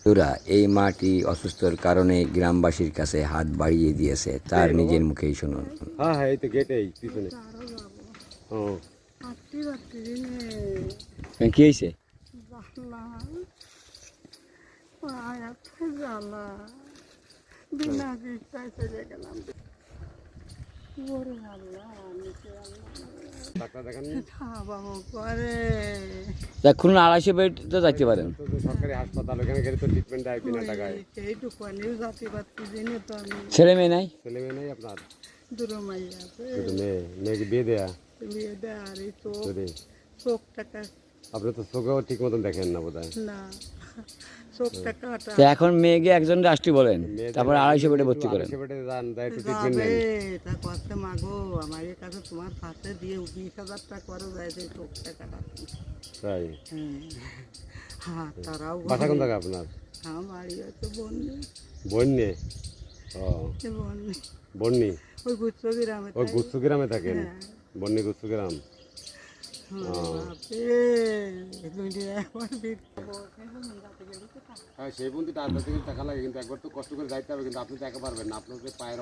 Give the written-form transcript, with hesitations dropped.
তোরা এই মাটি অসুস্থর কারণে গ্রামবাসীর কাছে হাত বাড়িয়ে দিয়েছে, তার নিজের মুখেই শুনুন। হ্যাঁ হ্যাঁ, এই তো গেট এই পিছনে। আরো যাবো ও আটটি রাত্রি দিনে কি হয়েছে? জ্বালা পায় এত জ্বালা বিনা চিন্তায় চলে গেলাম। ওরে আল্লাহ নিচে ডাক্তার দেখান খাওয়াবো করে খুলনা 250 বেড তো যাইতে পারেন। সরকারি হাসপাতাল, ওখানে গেলে তো ট্রিটমেন্ট দেয় বিনা টাকায়। এইটুকুনিও জাতি পাতি দিনে তো আমি ছেলে মেয়ে নাই? ছেলে মেয়ে নেই আপনার? দূর মাই আছে দুটো মেয়ে, মেয়েকে বিয়ে দেয়া? বিয়ে দেয় আর এই যদি চোখ টাকা আপনি তো চোখেও ঠিক মতন দেখেন না বোধ হয়। না চোখ টাকা তো এখন মেয়েকে একজন রাষ্ট্রী বলেন, তারপর 250 বেডে ভর্তি করেন। সেবাটে যান, যাই একটু ট্রিটমেন্ট যাবে নেন। তা করতে মাগো আমার কাছে তোমার কাছে দিয়ে 20,000 টাকা করে যায় সেই চোখ টাকাটা। তাই? হ্যাঁ তারাও বাসা কোন জায়গা আপনার? আমার বাড়ি হচ্ছে বন্যে বন্যে? ও বন্যে বন্যি, ওই গুচ্ছ গ্রামে ওই গুচ্ছু গ্রামে থাকেন? বন্যি গুচ্ছু গ্রাম। হ্যাঁ, সেই বন্ধু টাকা লাগে, কিন্তু একবার তো কষ্ট করে যাইতে হবে, কিন্তু আপনি তো একা পারবেন না, আপনার যে পায়ের